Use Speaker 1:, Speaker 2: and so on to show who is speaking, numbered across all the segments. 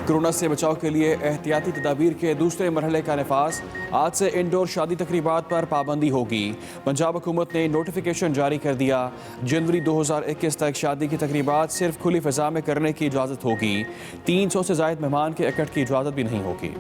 Speaker 1: Corona से बचाव के लिए एहतियाती तदाबीर के दूसरे मरहले का नफाज। आज से इंडोर शादी तकरीबात पर पाबंदी होगी। पंजाब हुकूमत ने नोटिफिकेशन जारी कर दिया। जनवरी 2021 तक शादी की तकरीबात सिर्फ खुली फ़ज़ा में करने की इजाज़त होगी। 300 से ज़ायद मेहमान के इकट्ठ की इजाज़त भी नहीं होगी।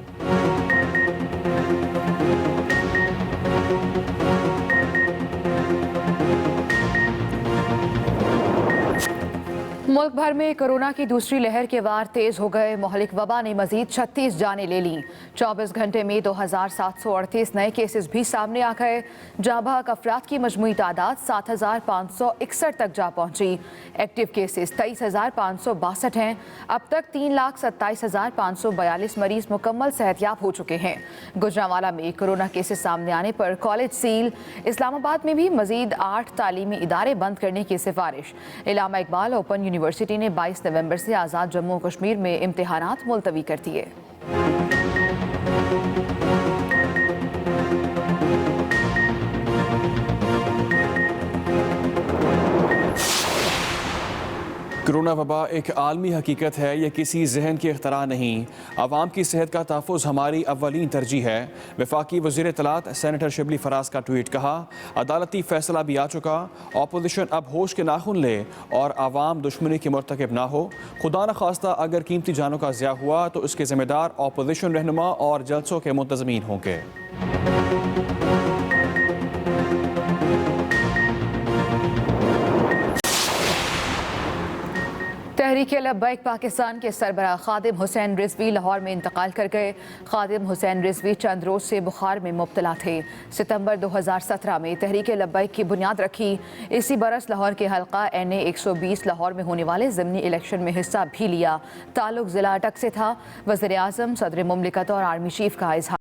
Speaker 2: मुल्क भर में कोरोना की दूसरी लहर के वार तेज हो गए। मोहलिक वबा ने मजीद 36 जानें ले लीं। 24 घंटे में 2738 नए केसेस भी सामने आ गए। जहां बहक अफराद की मजमूई तादाद 7561 तक जा पहुंची। एक्टिव केसेस 23,562 हैं। अब तक 3,27,542 मरीज मुकम्मल सेहतयाब हो चुके हैं। गुजरांवाला में कोरोना केसेस सामने आने पर कॉलेज सील। इस्लामाबाद में भी मजीद 8 तालीमी इदारे बंद करने की सिफारिश। इलामा इकबाल ओपन यूनिवर्सिटी ने 22 नवंबर से आज़ाद जम्मू और कश्मीर में इम्तिहानात मुलतवी कर दिए।
Speaker 1: कोरोना वबा एक आलमी हकीकत है, यह किसी जहन की इख्तरा नहीं। आवाम की सेहत का तहफ़्फ़ुज़ हमारी अव्वलीन तरजीह है। वफाकी वज़ीर इत्तलात सेनेटर शिबली फराज का ट्वीट। कहा, अदालती फैसला भी आ चुका। अपोजिशन अब होश के नाखून ले और आवाम दुश्मनी के मुर्तकिब ना हो। खुदा न खास्ता अगर कीमती जानों का ज़िया हुआ तो इसके ज़िम्मेदार अपोजिशन रहनुमा और जलसों के मुंतज़मीन होंगे।
Speaker 2: तहरीक-ए-लब्बैक पाकिस्तान के सरबराह खादिम हुसैन रिजवी लाहौर में इंतकाल कर गए। खादिम हुसैन रिजवी चंद रोज से बुखार में मुब्तला थे। सितंबर 2017 में तहरीक-ए-लब्बैक की बुनियाद रखी। इसी बरस लाहौर के हल्का NA 120 लाहौर में होने वाले ज़िमनी इलेक्शन में हिस्सा भी लिया। ताल्लुक जिला अटक से था। वज़ीर आज़म, सदर मुमलिकत और आर्मी चीफ का इजहार।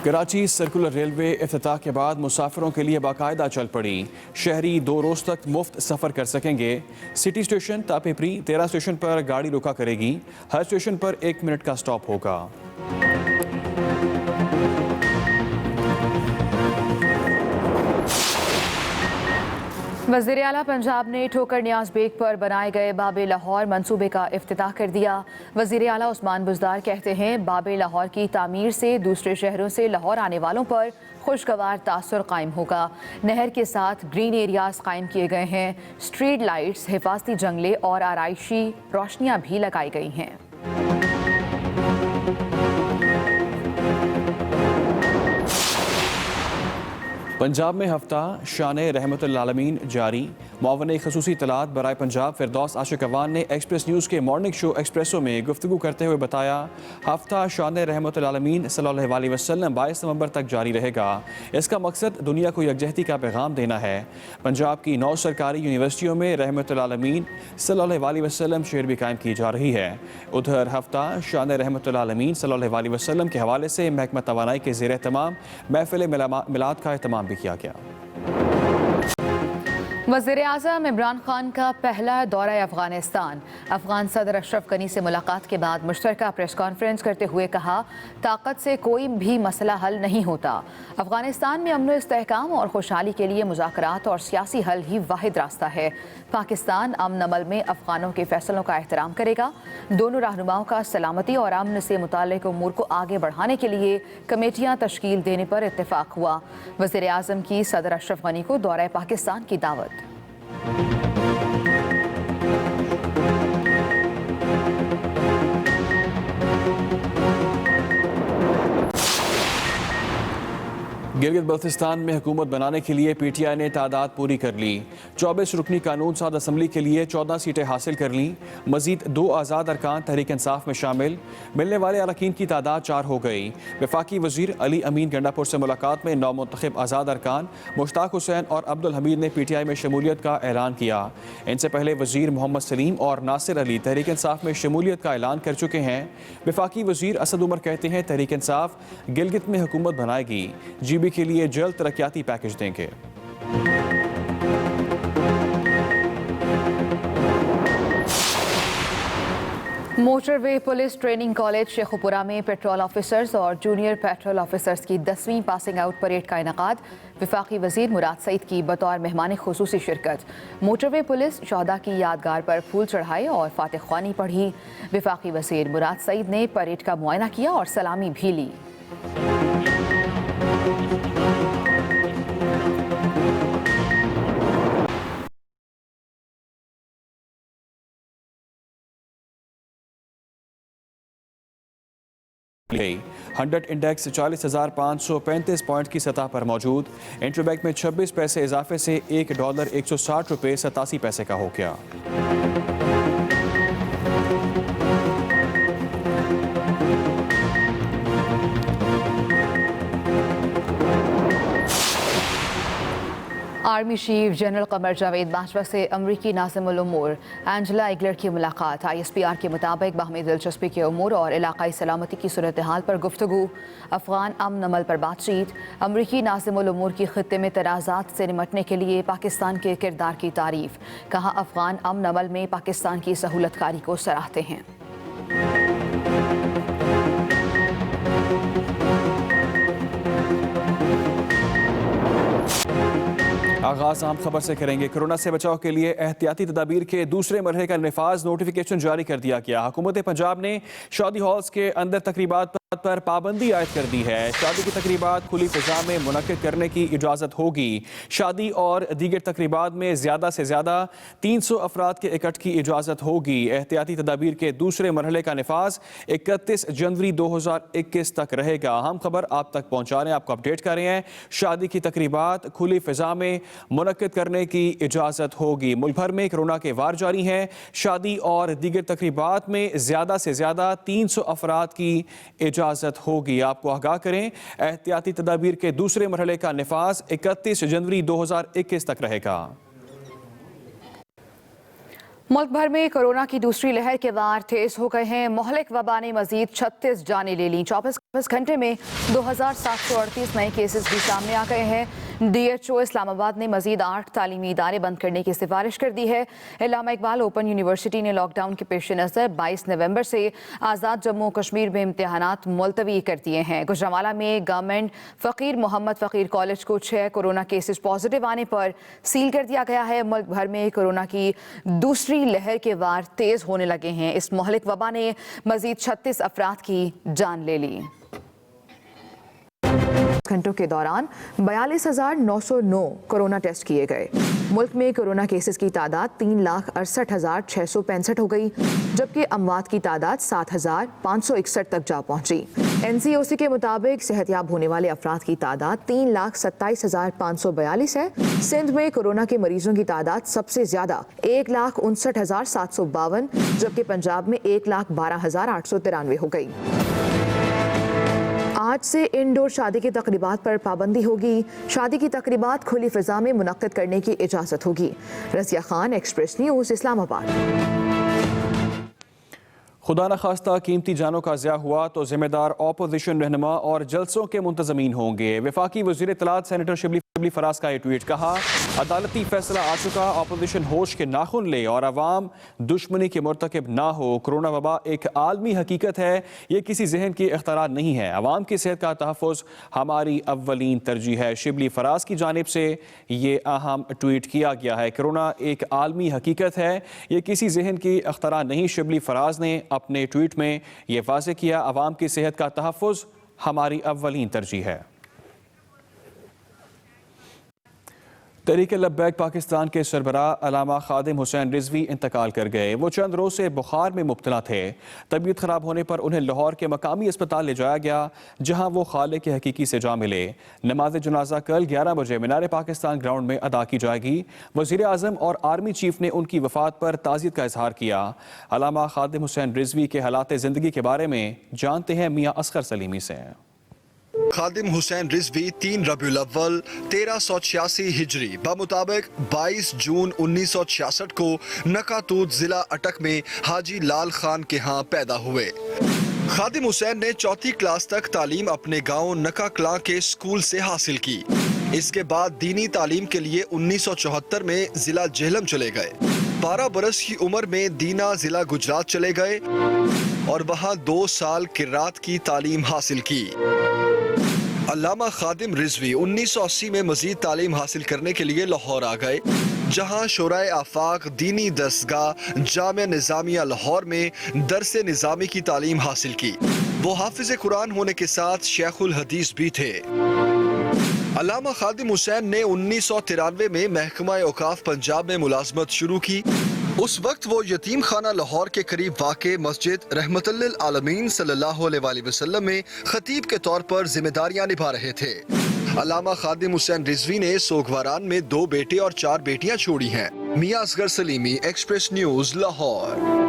Speaker 1: कराची सर्कुलर रेलवे इफ्तिताह के बाद मुसाफिरों के लिए बाकायदा चल पड़ी। शहरी 2 रोज़ तक मुफ्त सफ़र कर सकेंगे। सिटी स्टेशन तापेपरी 13 स्टेशन पर गाड़ी रुका करेगी। हर स्टेशन पर 1 मिनट का स्टॉप होगा।
Speaker 2: वज़ीर आला पंजाब ने ठोकर न्याज बेग पर बनाए गए बाबे लाहौर मंसूबे का इफ्तिताह कर दिया। वज़ीर आला उस्मान बुज़दार कहते हैं, बाबे लाहौर की तामीर से दूसरे शहरों से लाहौर आने वालों पर खुशगवार तासुर कायम होगा। नहर के साथ ग्रीन एरियाज कायम किए गए हैं। स्ट्रीट लाइट्स, हिफाजती जंगले और आराइशी रोशनियाँ भी लगाई गई हैं।
Speaker 1: पंजाब में हफ्ता शान-ए रहमतुल आलमीन जारी। मुआवन खसूसी इत्तलात बराए पंजाब फिरदौस आशिक अवान ने एक्सप्रेस न्यूज़ के मॉर्निंग शो एक्सप्रेसो में गुफ्तगू करते हुए बताया, हफ्ता शान-ए रहमतुल आलमीन सल्लल्लाहु अलैहि वसल्लम 22 नवंबर तक जारी रहेगा। इसका मकसद दुनिया को यकजहती का पैगाम देना है। पंजाब की 9 सरकारी यूनिवर्सिटियों में रहमतुल आलमीन सल्लल्लाहु अलैहि वसल्लम शेर भी कायम की जा रही है। उधर हफ्ता शान-ए रहमतुल आलमीन सल्लल्लाहु अलैहि वसल्लम के हवाले से महकमा तवानाई के ज़ेर एहतमाम महफिल मिलाद का एहतमाम भी किया गया।
Speaker 2: वज़ीर आज़म इमरान खान का पहला दौरा अफ़गानिस्तान। अफ़गान सदर अशरफ गनी से मुलाकात के बाद मुश्तरका प्रेस कॉन्फ्रेंस करते हुए कहा, ताकत से कोई भी मसला हल नहीं होता। अफ़गानिस्तान में अमन इस्तेहकाम और खुशहाली के लिए मुज़ाकरात और सियासी हल ही वाहिद रास्ता है। पाकिस्तान अमन अमल में अफ़गानों के फैसलों का एहतराम करेगा। दोनों रहनुमाओं का सलामती और अमन से मुताल्लिक़ उमूर को आगे बढ़ाने के लिए कमेटियाँ तश्कील देने पर इत्तेफाक हुआ। वज़ीर आज़म की सदर अशरफ गनी को दौरा पाकिस्तान की दावत।
Speaker 1: गिलगित बल्तिस्तान में हुकूमत बनाने के लिए PTI ने तादाद पूरी कर ली। 24 रुकनी कानून साज असम्बली के लिए 14 सीटें हासिल कर लीं। मजीद 2 आज़ाद अरकान तहरीक इंसाफ में शामिल। मिलने वाले अरकान की तादाद 4 हो गई। वफाकी वज़ीर अली अमीन गंडापुर से मुलाकात में 9 मुंतखब आज़ाद अरकान मुश्ताक हुसैन और अब्दुल हमीद ने PTI में शमूलियत का ऐलान किया। इनसे पहले वज़ीर मोहम्मद सलीम और नासिर अली तहरीक इंसाफ में शमूलियत का ऐलान कर चुके हैं। वफाकी वज़ीर असद उमर कहते हैं, तहरीक इंसाफ गिलगित में हुकूमत बनाएगी। GB के लिए जल्द तरक्याती पैकेज देंगे।
Speaker 2: Motorway police training college Sheikhupura में पेट्रोल ऑफिसर्स और जूनियर पेट्रोल ऑफिसर्स की 10वीं पासिंग आउट परेड का इनेकाद। वफाकी वजीर मुराद सईद की बतौर मेहमान खुसूसी शिरकत। मोटरवे पुलिस शहदा की यादगार पर फूल चढ़ाए और फातिह ख्वानी पढ़ी। वफाकी वजीर मुराद सईद ने परेड का मुआयना किया और सलामी भी ली।
Speaker 1: गई 100 इंडेक्स 40,535 पॉइंट की सतह पर मौजूद। इंटरबैंक में 26 पैसे इजाफे से $1 160 रुपये 87 पैसे का हो गया।
Speaker 2: Army chief general Qamar Javed Bajwa से अमरीकी नाज़िमुल उमूर एंजेला इगलर की मुलाकात। ISPR के मुताबिक बाहमी दिलचस्पी के उमूर और इलाकाई सलामती की सूरत हाल पर गुफ्तगू। अफगान अमन अमल पर बातचीत। अमरीकी नाज़िमुल उमूर की खित्ते में तनाज़ात से निमटने के लिए पाकिस्तान के किरदार की तारीफ। कहा अफगान अमन अमल में पाकिस्तान की सहूलतकारी को सराहते हैं।
Speaker 1: आगाज आम खबर से करेंगे। कोरोना से बचाव के लिए एहतियाती तदाबीर के दूसरे मरहले का नफाज नोटिफिकेशन जारी कर दिया गया। हुकूमत पंजाब ने शादी हॉल्स के अंदर तकरीबात पर पाबंदी आयद कर दी है। शादी की तकरीबात खुली फिजा में मुनक्किद करने की इजाज़त होगी। शादी और दीगर तकरीबात में ज़्यादा से ज़्यादा 300 अफराद के इकट्ठ की इजाज़त होगी। एहतियाती तदाबीर के दूसरे मरहले का नफाज 31 जनवरी 2021 तक रहेगा। हम खबर आप तक पहुँचा रहे हैं, आपको अपडेट कर रहे हैं। शादी की तकरीबात खुली फिजा में मुनक्किद करने की इजाज़त होगी। मुल्क भर में कोरोना के वार जारी हैं। शादी और दीगर तकरीबात में ज़्यादा से ज़्यादा 300 अफराद की इजाज़त होगी। आपको आगाह करें, एहतियाती तदाबीर के दूसरे मरहले का नफाज 31 जनवरी 2021 तक रहेगा।
Speaker 2: मुल्क भर में कोरोना की दूसरी लहर के वार तेज हो गए हैं। मोहलिक वबा ने मजीद 36 जानें ले लीं। 24 घंटे में 2738 नए केसेस भी सामने आ गए हैं। DHO इस्लामाबाद ने मजीद 8 तालीमी इदारे बंद करने की सिफारिश कर दी है। अल्लामा इकबाल ओपन यूनिवर्सिटी ने लॉकडाउन के पेश नज़र 22 नवंबर से आज़ाद जम्मू कश्मीर में इम्तहानात मुलतवी कर दिए हैं। गुजरांवाला में गवर्नमेंट फ़कीर मोहम्मद फ़कीर कॉलेज को 6 कोरोना केसेस पॉजिटिव आने पर सील कर दिया गया है। मुल्क भर में कोरोना की दूसरी लहर के वार तेज होने लगे हैं। इस मोहलिक वबा ने मजीद 36 अफराद की जान ले ली। घंटों के दौरान 42,909 कोरोना टेस्ट किए गए। मुल्क में कोरोना केसेस की तादाद 3,68,665 हो गई, जबकि अमवात की तादाद 7,561 तक जा पहुंची। NCOC के मुताबिक सेहतयाब होने वाले अफराद की तादाद 3,27,542 है। सिंध में कोरोना के मरीजों की तादाद सबसे ज्यादा 1,59,752, जबकि पंजाब में 1,12,893 हो गई। आज से इंडोर शादी की तकरीबात पर पाबंदी होगी। शादी की तकरीबात खुली फिजा में मुनक्किद करने की इजाज़त होगी। Razia Khan, express news, Islamabad.
Speaker 1: खुदा न खास्ता कीमती जानों का ज़िया हुआ तो जिम्मेदार अपोजिशन रहनुमा और जलसों के मुंतज़मीन होंगे। वफाकी वज़ीर इत्तलात सेनेटर शिबली फराज का ये ट्वीट। कहा, अदालती फैसला आ चुका, अपोजिशन होश के नाखुन ले और अवाम दुश्मनी के मुर्तकिब ना हो। कोरोना वबा एक आलमी हकीकत है, ये किसी जहन की इख्तरा नहीं है। अवाम की सेहत का तहफ़्फ़ुज़ हमारी अव्वलीन तरजीह है। शिबली फराज की जानिब से ये अहम ट्वीट किया गया है। कोरोना एक आलमी हकीकत है, ये किसी जहन की इख्तरा नहीं। शिबली फराज ने अपने ट्वीट में ये वाज़ेह किया, अवाम की सेहत का तहफ़्फ़ुज़ हमारी अव्वलीन तरजीह है। तहरीक लब्बैक पाकिस्तान के सरबराह अल्लामा खादिम हुसैन रिजवी इंतकाल कर गए। वो चंद रोज से बुखार में मुब्तला थे। तबीयत खराब होने पर उन्हें लाहौर के मकामी अस्पताल ले जाया गया, जहां वो खालिक के हकीकी से जा मिले। नमाज जनाजा कल 11 बजे मीनार पाकिस्तान ग्राउंड में अदा की जाएगी। वज़ीर आज़म और आर्मी चीफ ने उनकी वफात पर ताज़ियत का इजहार किया। अल्लामा खादिम हुसैन रिजवी के हालात ज़िंदगी के बारे में जानते हैं मियाँ असगर सलीमी से।
Speaker 3: खादिम हुसैन रिजवी 3 रबीउल अव्वल 1386 हिजरी बमुताबिक 22 जून 1966 को नकातूत जिला अटक में हाजी लाल खान के यहाँ पैदा हुए। खादिम हुसैन ने 4वीं क्लास तक तालीम अपने गांव नका कलां के स्कूल से हासिल की। इसके बाद दीनी तालीम के लिए 1974 में जिला जेहलम चले गए। 12 बरस की उम्र में दीना जिला गुजरात चले गए और वहां 2 साल किरात की तालीम हासिल की। अल्लामा खादिम रिजवी 1980 में मजीद तालीम हासिल करने के लिए लाहौर आ गए, जहां शोराए आफाक दीनी दरसगाह जामिया निजामिया लाहौर में दरसे निजामी की तालीम हासिल की। वो हाफिज कुरान होने के साथ शेखुल हदीस भी थे। अल्लामा खादिम हुसैन ने 1993 में महकमा औकाफ पंजाब में मुलाजमत शुरू की। उस वक्त वो यतीम खाना लाहौर के करीब वाक़े मस्जिद रहमतुल्लिल आलमीन सल्लल्लाहु अलैहि वसल्लम में खतीब के तौर पर जिम्मेदारियां निभा रहे थे। अल्लामा खादिम हुसैन रिजवी ने सोगवारान में 2 बेटे और 4 बेटियां छोड़ी हैं। मियां असगर सलीमी, एक्सप्रेस न्यूज, लाहौर।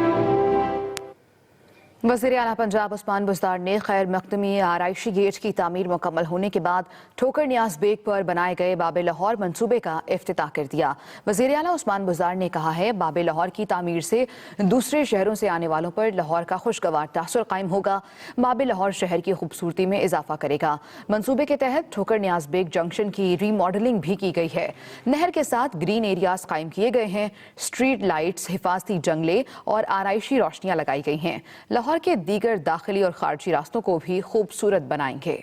Speaker 2: वज़ीर आला पंजाब उस्मान बुज़दार ने खैर मकदमी आराइशी गेट की तामीर मुकम्मल होने के बाद ठोकर न्याज बेग पर बनाए गए बाबे लाहौर मंसूबे का इफ्तिताह कर दिया। वज़ीर आला उस्मान बुज़दार ने कहा है, बाबे लाहौर की तामीर से दूसरे शहरों से आने वालों पर लाहौर का खुशगवार तासुर कायम होगा। बाबे लाहौर शहर की खूबसूरती में इजाफा करेगा। मंसूबे के तहत ठोकर न्याज बेग जंक्शन की रीमॉडलिंग भी की गई है। नहर के साथ ग्रीन एरियाज कायम किए गए हैं। स्ट्रीट लाइट्स, हिफाजती जंगले और आराइशी रोशनियां लगाई गई हैं। लाहौर के दीगर दाखिली और खारजी रास्तों को भी खूबसूरत बनाएंगे।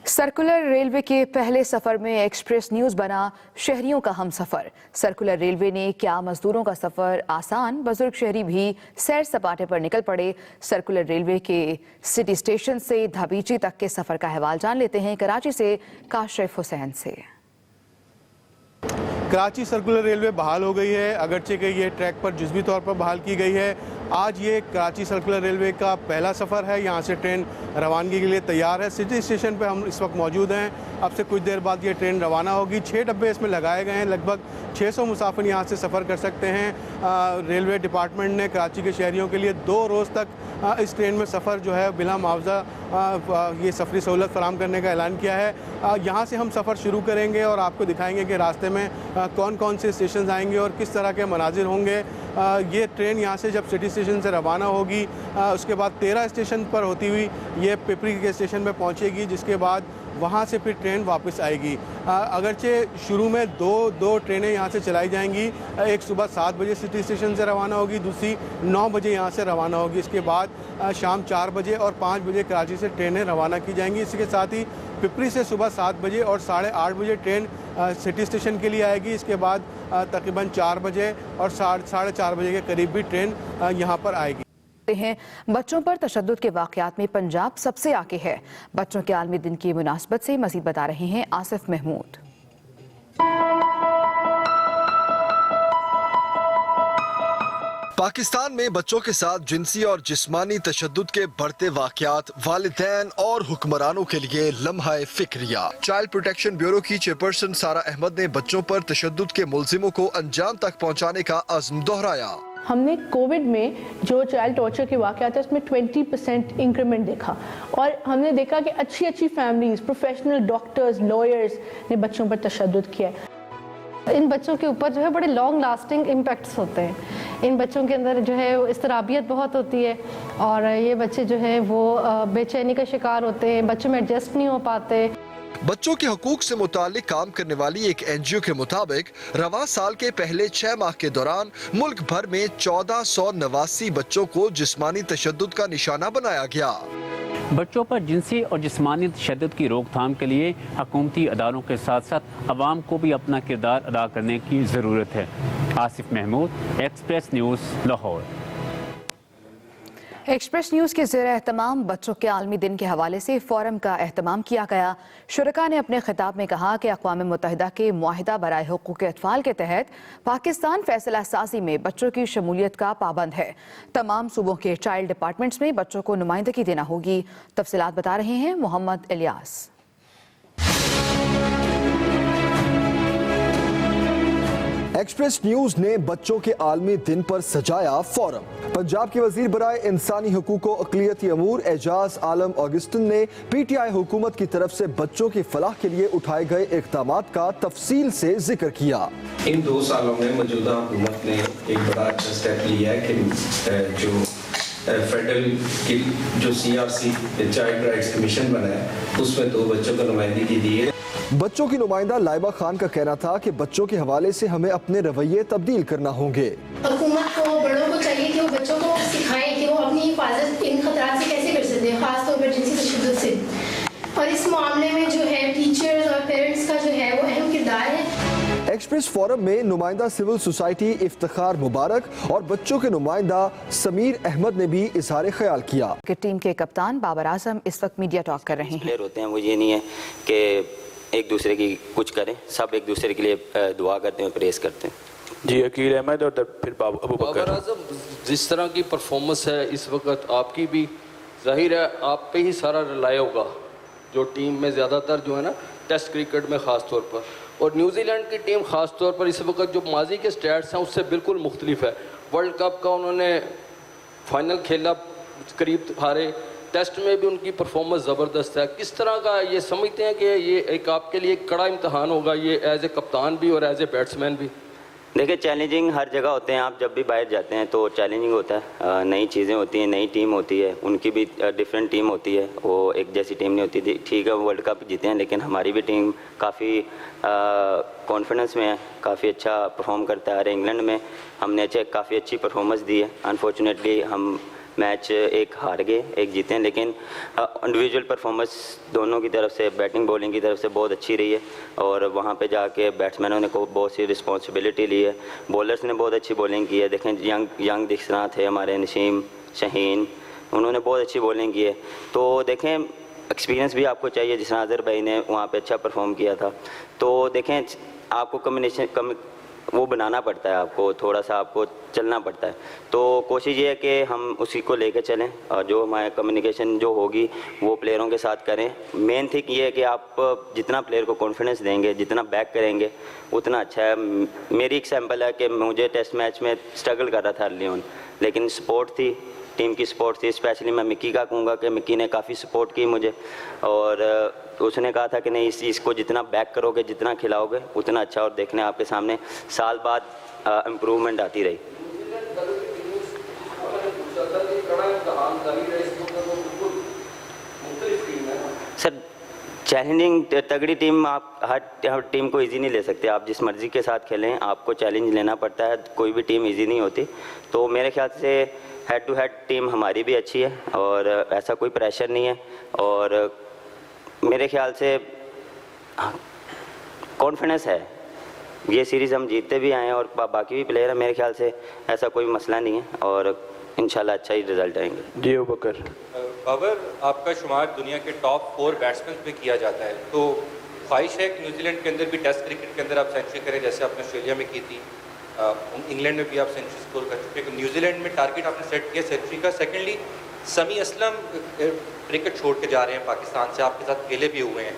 Speaker 2: सर्कुलर रेलवे के पहले सफर में एक्सप्रेस न्यूज बना शहरियों का हमसफर। सर्कुलर रेलवे ने क्या मजदूरों का सफर आसान, बुजुर्ग शहरी भी सैर सपाटे पर निकल पड़े। सर्कुलर रेलवे के सिटी स्टेशन से धाबीची तक के सफर का अहवाल जान लेते हैं कराची से काशिफ हुसैन से।
Speaker 4: कराची सर्कुलर रेलवे बहाल हो गई है, अगरचे कि ये ट्रैक पर जुज़वी तौर पर बहाल की गई है। आज ये कराची सर्कुलर रेलवे का पहला सफ़र है। यहाँ से ट्रेन रवानगी के लिए तैयार है। सिटी स्टेशन पे हम इस वक्त मौजूद हैं। अब से कुछ देर बाद ये ट्रेन रवाना होगी। 6 डब्बे इसमें लगाए गए हैं। लगभग 600 मुसाफिर यहाँ से सफ़र कर सकते हैं। रेलवे डिपार्टमेंट ने कराची के शहरियों के लिए 2 रोज़ तक इस ट्रेन में सफ़र जो है बिला मुआवजा ये सफरी सहूलत फराम करने का ऐलान किया है। यहाँ से हम सफ़र शुरू करेंगे और आपको दिखाएंगे कि रास्ते में कौन कौन से स्टेशन आएंगे और किस तरह के मनाजिर होंगे। ये ट्रेन यहाँ से जब सिटी स्टेशन से रवाना होगी उसके बाद 13 स्टेशन पर होती हुई ये पिपरी के स्टेशन में पहुँचेगी, जिसके बाद वहाँ से फिर ट्रेन वापस आएगी। अगरचे शुरू में दो ट्रेनें यहाँ से चलाई जाएंगी। एक सुबह 7 बजे सिटी स्टेशन से रवाना होगी, दूसरी 9 बजे यहाँ से रवाना होगी। इसके बाद शाम 4 बजे और 5 बजे कराची से ट्रेनें रवाना की जाएंगी। इसके साथ ही पिपरी से सुबह 7 बजे और 8:30 बजे ट्रेन सिटी स्टेशन के लिए आएगी। इसके बाद तकरीबन 4 बजे और 4:30 बजे के करीब भी ट्रेन यहाँ पर आएगी।
Speaker 2: हैं बच्चों पर तशद्दुद के वाक़यात में पंजाब सबसे आगे है। बच्चों के आलमी दिन की मुनासबत से मज़ीद बता रहे हैं आसिफ महमूद।
Speaker 3: पाकिस्तान में बच्चों के साथ जिनसी और जिस्मानी तशद्दुद के बढ़ते वाक़यात वालिदैन और हुक्मरानों के लिए लम्हा फिक्रिया। चाइल्ड प्रोटेक्शन ब्यूरो की चेयरपर्सन सारा अहमद ने बच्चों पर तशद्दुद के मुल्जिमों को अंजाम तक पहुँचाने का अज़्म दोहराया।
Speaker 5: हमने कोविड में जो चाइल्ड टॉर्चर के वाक़यात है उसमें 20% इंक्रीमेंट देखा और हमने देखा कि अच्छी फैमिलीज, प्रोफेशनल डॉक्टर्स, लॉयर्स ने बच्चों पर तशद्दुद किया है।
Speaker 6: इन बच्चों के ऊपर जो है बड़े लॉन्ग लास्टिंग इम्पैक्ट्स होते हैं। इन बच्चों के अंदर जो है इस्तराबियत बहुत होती है और ये बच्चे जो है वो बेचैनी का शिकार होते हैं, बच्चों में एडजस्ट नहीं हो पाते।
Speaker 3: बच्चों के हकूक से मुतालिक काम करने वाली एक NGO के मुताबिक रवां साल के पहले 6 माह के दौरान मुल्क भर में 1489 बच्चों को जिस्मानी तशद्दुद का निशाना बनाया गया।
Speaker 7: बच्चों पर जिनसी और जिस्मानी तशद्दुद की रोकथाम के लिए हुकूमती अदारों के साथ साथ अवाम को भी अपना किरदार अदा करने की ज़रूरत है। Asif Mahmood, Express News, Lahore.
Speaker 2: Express News के ज़ेर एहतमाम बच्चों के आलमी दिन के हवाले से फ़ोरम का एहतमाम किया गया। शुरका ने अपने खिताब में कहा कि अक़वाम मुत्तहिदा के मुआहिदा बराए हुकूक़ अतफ़ाल के तहत पाकिस्तान फ़ैसला साज़ी में बच्चों की शमूलियत का पाबंद है। तमाम सूबों के चाइल्ड डिपार्टमेंट्स में बच्चों को नुमाइंदगी देना होगी। तफसीलात बता रहे हैं मोहम्मद इलियास।
Speaker 3: एक्सप्रेस न्यूज ने बच्चों के आलमी दिन पर सजाया फोरम। पंजाब के वजीर बराए इंसानी हुकूक व अक़लियती अमूर एजाज आलम ऑगस्टिन ने PTI हुकूमत की तरफ से बच्चों की फलाह के लिए उठाए गए इक़दामात का तफसील से जिक्र किया।
Speaker 8: इन 2 सालों में मौजूदा हुकूमत ने एक बड़ा अच्छा स्टेप लिया है कि जो फेडरल की जो CRC चाइल्ड राइट्स कमीशन बना है उसमें 2 बच्चों को नुमाइंदगी दी है।
Speaker 3: बच्चों की नुमाइंदा लाइबा खान का कहना था कि बच्चों के हवाले से हमें अपने रवैये तब्दील करना होंगे।
Speaker 9: हुकूमत को, बड़ों को चाहिए कि वो बच्चों को सिखाएं कि वो अपनी हिफाजत इन खतरात से कैसे कर सकते हैं, खासतौर पर जिनसी तशद्दुद से। और इस मामले में जो है टीचर्स और पेरेंट्स का जो है वो अहम किरदार है।
Speaker 3: एक्सप्रेस फोरम में नुमाइंदा सिविल सोसाइटी इफ्तिखार मुबारक और बच्चों के नुमाइंदा समीर अहमद ने भी इजहार ख्याल किया।
Speaker 2: टीम के कप्तान बाबर आजम इस वक्त मीडिया टॉक कर रहे हैं।
Speaker 10: प्लेयर होते हैं वो ये नहीं है कि एक दूसरे की कुछ करें, सब एक दूसरे के लिए दुआ करते हैं, प्रेस करते हैं।
Speaker 11: जी अकील अहमद और फिर अबू बकर।
Speaker 12: बाबर आजम, जिस तरह की परफॉर्मेंस है इस वक्त आपकी भी, जाहिर है आप पे ही सारा रिलाय होगा, जो टीम में ज़्यादातर जो है ना टेस्ट क्रिकेट में ख़ास तौर पर, और न्यूजीलैंड की टीम ख़ास तौर पर इस वक्त जो माजी के स्टैट्स हैं उससे बिल्कुल मुख्तलिफ है। वर्ल्ड कप का उन्होंने फाइनल खेला, करीब हारे, टेस्ट में भी उनकी परफॉर्मेंस ज़बरदस्त है। किस तरह का ये समझते हैं कि ये एक आपके लिए एक कड़ा इम्तहान होगा, ये एज ए कप्तान भी और एज ए बैट्समैन भी?
Speaker 10: देखिए, चैलेंजिंग हर जगह होते हैं, आप जब भी बाहर जाते हैं तो चैलेंजिंग होता है, नई चीज़ें होती हैं, नई टीम होती है, उनकी भी डिफरेंट टीम होती है, वो एक जैसी टीम नहीं होती थी। ठीक है, वो वर्ल्ड कप जीते हैं, लेकिन हमारी भी टीम काफ़ी कॉन्फिडेंस में है, काफ़ी अच्छा परफॉर्म करता है। इंग्लैंड में हमने काफ़ी अच्छी परफॉर्मेंस दी है। अनफॉर्चुनेटली हम मैच एक हार गए, एक जीते हैं, लेकिन इंडिविजुअल परफॉर्मेंस दोनों की तरफ से, बैटिंग बॉलिंग की तरफ से बहुत अच्छी रही है। और वहाँ पे जाके बैट्समैनों ने को बहुत सी रिस्पॉन्सिबिलिटी ली है, बॉलर्स ने बहुत अच्छी बॉलिंग की है। देखें, यंग दिखना थे हमारे नसीम शहीन, उन्होंने बहुत अच्छी बॉलिंग की है। तो देखें, एक्सपीरियंस भी आपको चाहिए, जिस नाज़र भाई ने वहाँ पे अच्छा परफॉर्म किया था। तो देखें, आपको कम्बिनेशन वो बनाना पड़ता है, आपको थोड़ा सा आपको चलना पड़ता है। तो कोशिश ये है कि हम उसी को लेकर चलें, और जो हमारे कम्युनिकेशन जो होगी वो प्लेयरों के साथ करें। मेन थिंग ये है कि आप जितना प्लेयर को कॉन्फिडेंस देंगे, जितना बैक करेंगे, उतना अच्छा है। मेरी एग्जांपल है कि मुझे टेस्ट मैच में स्ट्रगल कर रहा था अर्ली ऑन, लेकिन सपोर्ट थी, टीम की सपोर्ट थी। स्पेशली मैं मिक्की का कहूँगा कि मिक्की ने काफ़ी सपोर्ट की मुझे, और उसने कहा था कि नहीं, इस चीज़ को जितना बैक करोगे, जितना खिलाओगे, उतना अच्छा। और देखने आपके सामने साल बाद इम्प्रूवमेंट आती रही। सर, चैलेंजिंग तगड़ी टीम, आप हर टीम को इजी नहीं ले सकते। आप जिस मर्ज़ी के साथ खेलें, आपको चैलेंज लेना पड़ता है, कोई भी टीम इजी नहीं होती। तो मेरे ख्याल से हेड टू हेड टीम हमारी भी अच्छी है, और ऐसा कोई प्रेशर नहीं है। और मेरे ख्याल से कॉन्फिडेंस है, ये सीरीज़ हम जीतते भी आए हैं, और बाकी भी प्लेयर हैं, मेरे ख्याल से ऐसा कोई मसला नहीं है, और इंशाल्लाह अच्छा ही रिजल्ट आएंगे।
Speaker 11: जी अबू बकर।
Speaker 13: बाबर, आपका शुमार दुनिया के टॉप 4 बैट्समैन पे किया जाता है, तो ख्वाहिश है कि न्यूजीलैंड के अंदर भी टेस्ट क्रिकेट के अंदर आप सेंचुरी करें, जैसे आपने ऑस्ट्रेलिया में की थी, इंग्लैंड में भी आप सेंचुरी स्कोर कर चुके हैं। न्यूजीलैंड में टारगेट आपने सेट किया सेंचुरी का। सेकेंडली, समी असलम क्रिकेट छोड़ के जा रहे हैं पाकिस्तान से, आपके साथ खेले भी हुए हैं,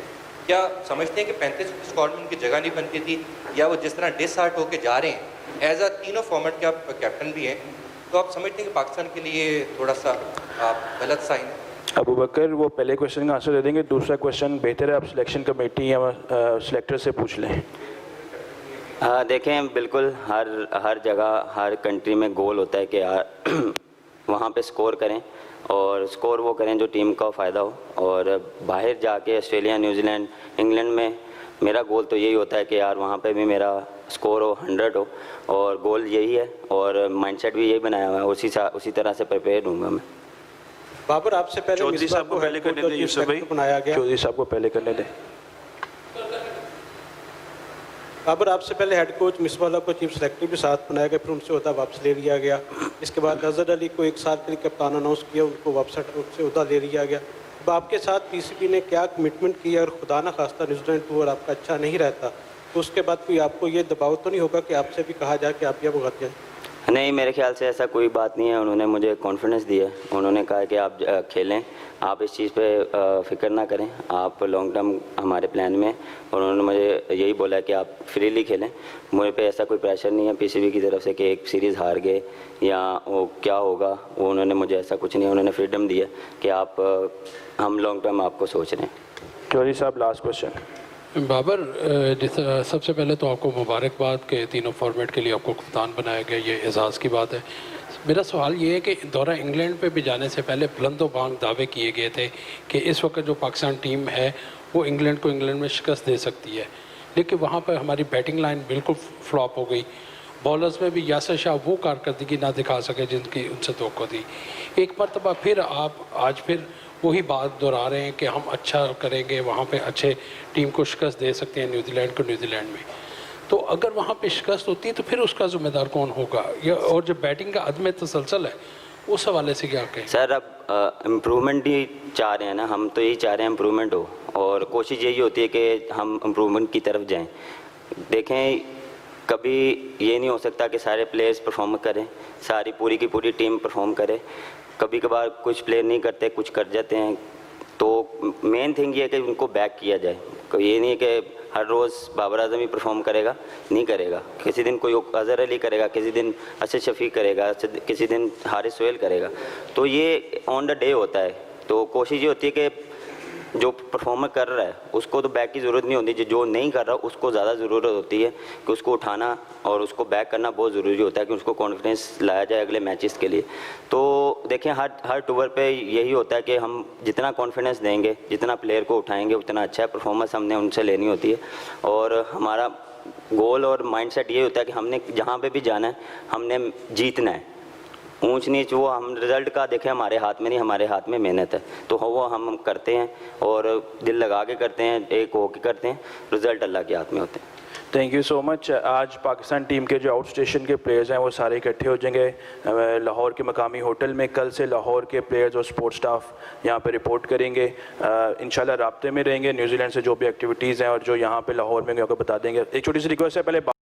Speaker 13: क्या समझते हैं कि 35 स्क्वाड में उनकी जगह नहीं बनती थी, या वो जिस तरह डिसहार्ट होकर जा रहे हैं, एज अ तीनों फॉर्मेट के आप कैप्टन भी हैं, तो आप समझते हैं कि पाकिस्तान के लिए थोड़ा सा गलत साइन है?
Speaker 11: अबू बकर, वो पहले क्वेश्चन का आंसर दे देंगे, दूसरा क्वेश्चन बेहतर है आप सिलेक्शन कमेटी या सिलेक्टर से पूछ लें।
Speaker 10: देखें, बिल्कुल हर जगह, हर कंट्री में गोल होता है कि वहाँ पे स्कोर करें, और स्कोर वो करें जो टीम का फ़ायदा हो। और बाहर जाके ऑस्ट्रेलिया, न्यूजीलैंड, इंग्लैंड में मेरा गोल तो यही होता है कि यार वहाँ पे भी मेरा स्कोर हो, 100 हो, और गोल यही है, और माइंडसेट भी यही बनाया हुआ है, उसी तरह से प्रिपेयर हूँगा मैं।
Speaker 14: बाबर, आपसे पहले
Speaker 11: चौधरी साहब को पहले करने दें, यूसुफ भाई, चौधरी साहब को पहले करने दें।
Speaker 14: बाबर, आपसे पहले हेड कोच मिसबाला को चीफ सेक्रेटरी भी साथ बनाया गया, फिर उनसे ओहदा वापस ले लिया गया। इसके बाद अजहर अली को 1 साल के लिए कप्तान अनाउंस किया, उनको वापस उससे ओहदा ले लिया गया। अब आपके साथ पीसीबी ने क्या कमिटमेंट की, और खुदा ना खास्ता न्यूजीलैंड टूर आपका अच्छा नहीं रहता, तो उसके बाद कोई आपको ये दबाव तो नहीं होगा कि आपसे भी कहा जाए कि आप ये भुगत जाएँ?
Speaker 10: नहीं, मेरे ख्याल से ऐसा कोई बात नहीं है। उन्होंने मुझे कॉन्फिडेंस दिया, उन्होंने कहा कि आप खेलें, आप इस चीज़ पे फ़िक्र ना करें, आप लॉन्ग टर्म हमारे प्लान में। और उन्होंने मुझे यही बोला कि आप फ्रीली खेलें, मुझे पे ऐसा कोई प्रेशर नहीं है पीसीबी की तरफ से कि एक सीरीज़ हार गए या वो क्या होगा, वो उन्होंने मुझे ऐसा कुछ नहीं, उन्होंने फ्रीडम दिया कि आप हम लॉन्ग टर्म आपको सोच रहे हैं।
Speaker 11: चौधरी साहब, लास्ट क्वेश्चन।
Speaker 15: बाबर, सबसे पहले तो आपको मुबारकबाद के तीनों फॉर्मेट के लिए आपको कप्तान बनाया गया, ये एजाज़ की बात है। मेरा सवाल ये है कि दौरा इंग्लैंड पे भी जाने से पहले बुलंदो बांग दावे किए गए थे कि इस वक्त जो पाकिस्तान टीम है वो इंग्लैंड को इंग्लैंड में शिकस्त दे सकती है। लेकिन वहाँ पर हमारी बैटिंग लाइन बिल्कुल फ्लॉप हो गई। बॉलर्स में भी यासिर शाह वो कारकर्दगी ना दिखा सके जिनकी उनसे तवक्को थी। एक मरतबा फिर आप आज फिर वही बात दोहरा रहे हैं कि हम अच्छा करेंगे, वहाँ पे अच्छे टीम को शिकस्त दे सकते हैं न्यूजीलैंड को न्यूजीलैंड में। तो अगर वहाँ पे शिकस्त होती है तो फिर उसका ज़िम्मेदार कौन होगा? और जो बैटिंग का अदम तसलसल है उस हवाले से क्या कहें?
Speaker 10: सर अब इम्प्रूवमेंट ही चाह रहे हैं ना, हम तो यही चाह रहे हैं इम्प्रूवमेंट हो, और कोशिश यही होती है कि हम इम्प्रूवमेंट की तरफ जाएं। देखें, कभी ये नहीं हो सकता कि सारे प्लेयर्स परफॉर्म करें, सारी पूरी की पूरी टीम परफॉर्म करे। कभी कभार कुछ प्लेयर नहीं करते, कुछ कर जाते हैं। तो मेन थिंग ये है कि उनको बैक किया जाए। ये नहीं है कि हर रोज़ बाबर आजम ही परफॉर्म करेगा, नहीं करेगा। किसी दिन कोई अजहर अली करेगा, किसी दिन असद शफी करेगा, किसी दिन हारिस सोहेल करेगा। तो ये ऑन द डे होता है। तो कोशिश ये होती है कि जो परफॉर्मर कर रहा है उसको तो बैक की ज़रूरत नहीं होती, जो नहीं कर रहा उसको ज़्यादा ज़रूरत होती है कि उसको उठाना और उसको बैक करना बहुत ज़रूरी होता है कि उसको कॉन्फिडेंस लाया जाए अगले मैचेस के लिए। तो देखें, हर टूर पे यही होता है कि हम जितना कॉन्फिडेंस देंगे, जितना प्लेयर को उठाएंगे, उतना अच्छा है परफॉर्मेंस हमने उनसे लेनी होती है। और हमारा गोल और माइंडसेट ये होता है कि हमने जहाँ पर भी जाना है हमने जीतना है। ऊंच नीच वो हम रिज़ल्ट का देखें हमारे हाथ में नहीं, हमारे हाथ में मेहनत है। तो वो हम करते हैं और दिल लगा के करते हैं, एक होके करते हैं। रिज़ल्ट अल्लाह के हाथ में होते हैं।
Speaker 11: Thank you so much. आज पाकिस्तान टीम के जो आउट स्टेशन के प्लेयर्स हैं वो सारे इकट्ठे हो जाएंगे लाहौर के मकामी होटल में। कल से लाहौर के प्लेयर्स और स्पोर्ट्स स्टाफ यहाँ पे रिपोर्ट करेंगे। इंशाल्लाह राब्ते में रहेंगे, न्यूजीलैंड से जो भी एक्टिविटीज़ हैं और जो यहाँ पे लाहौर में आपको बता देंगे। एक छोटी सी रिक्वेस्ट है, पहले